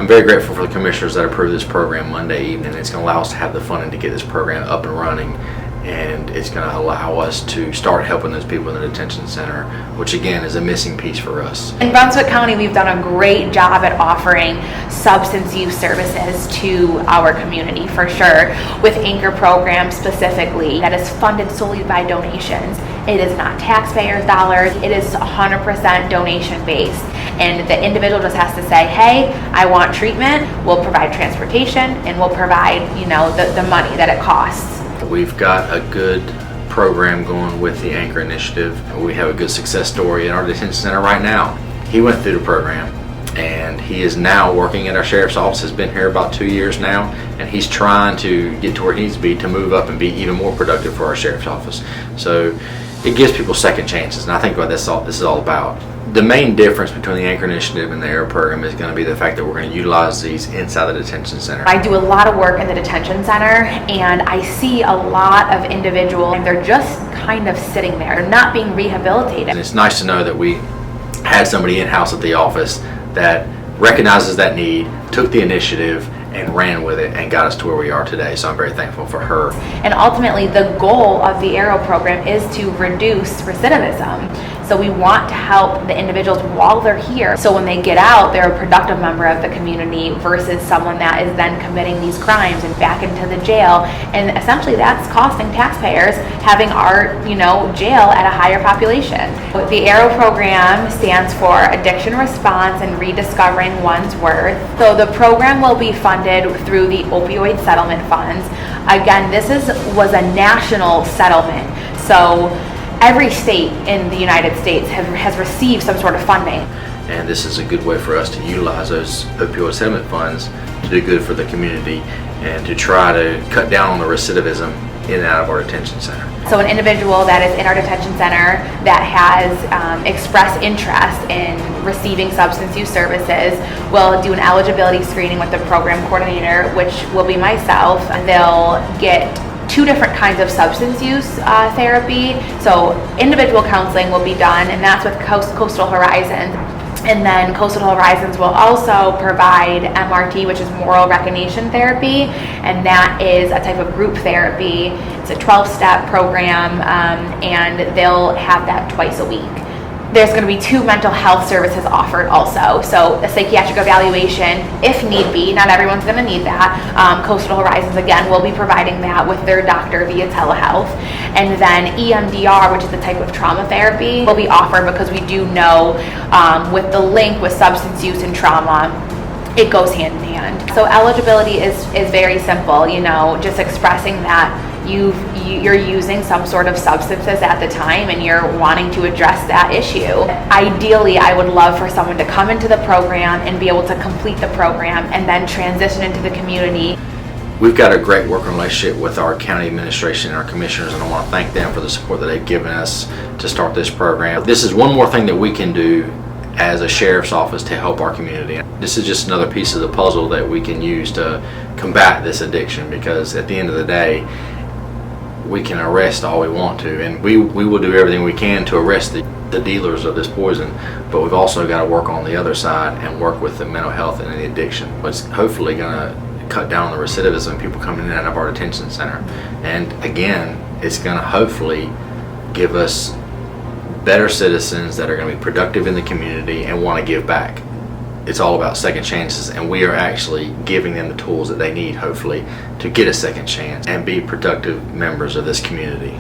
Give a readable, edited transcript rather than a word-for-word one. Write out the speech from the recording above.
I'm very grateful for the commissioners that approved this program Monday evening. It's going to allow us to have the funding to get this program up and running, and it's going to allow us to start helping those people in the detention center, which again is a missing piece for us. In Brunswick County, we've done a great job at offering substance use services to our community, for sure, with Anchor program specifically that is funded solely by donations. It is not taxpayers' dollars. It is 100% donation based. And the individual just has to say, hey, I want treatment. We'll provide transportation and we'll provide, the money that it costs. We've got a good program going with the Anchor initiative. We have a good success story in our detention center right now. He went through the program and he is now working at our sheriff's office. Has been here about 2 years now, and he's trying to get to where he needs to be to move up and be even more productive for our sheriff's office. So it gives people second chances, and I think what this is all about. The main difference between the Anchor initiative and the ARROW program is going to be the fact that we're going to utilize these inside the detention center. I do a lot of work in the detention center, and I see a lot of individuals, and they're just kind of sitting there. They're not being rehabilitated. And it's nice to know that we had somebody in-house at the office that recognizes that need, took the initiative, and ran with it and got us to where we are today. So I'm very thankful for her. And ultimately, the goal of the ARROW program is to reduce recidivism. So we want to help the individuals while they're here. So when they get out, they're a productive member of the community versus someone that is then committing these crimes and back into the jail. And essentially that's costing taxpayers having our, jail at a higher population. The ARROW program stands for Addiction Response and Rediscovering One's Worth. So the program will be funded through the opioid settlement funds. Again, this was a national settlement. So every state in the United States has received some sort of funding. And this is a good way for us to utilize those opioid settlement funds to do good for the community and to try to cut down on the recidivism in and out of our detention center. So an individual that is in our detention center that has expressed interest in receiving substance use services will do an eligibility screening with the program coordinator, which will be myself. They'll get 2 different kinds of substance use therapy. So individual counseling will be done, and that's with Coastal Horizons. And then Coastal Horizons will also provide MRT, which is moral recognition therapy, and that is a type of group therapy. It's a 12-step program, and they'll have that twice a week. There's going to be 2 mental health services offered also. So a psychiatric evaluation, if need be. Not everyone's going to need that. Coastal Horizons, again, will be providing that with their doctor via telehealth. And then EMDR, which is a type of trauma therapy, will be offered because we do know with the link with substance use and trauma, it goes hand in hand. So eligibility is very simple, just expressing that you're using some sort of substances at the time and you're wanting to address that issue. Ideally, I would love for someone to come into the program and be able to complete the program and then transition into the community. We've got a great working relationship with our county administration and our commissioners, and I want to thank them for the support that they've given us to start this program. This is one more thing that we can do as a sheriff's office to help our community. This is just another piece of the puzzle that we can use to combat this addiction, because at the end of the day, we can arrest all we want to, and we will do everything we can to arrest the dealers of this poison, but we've also got to work on the other side and work with the mental health and the addiction. It's hopefully going to cut down on the recidivism of people coming in and out of our detention center. And again, it's going to hopefully give us better citizens that are going to be productive in the community and want to give back. It's all about second chances, and we are actually giving them the tools that they need, hopefully, to get a second chance and be productive members of this community.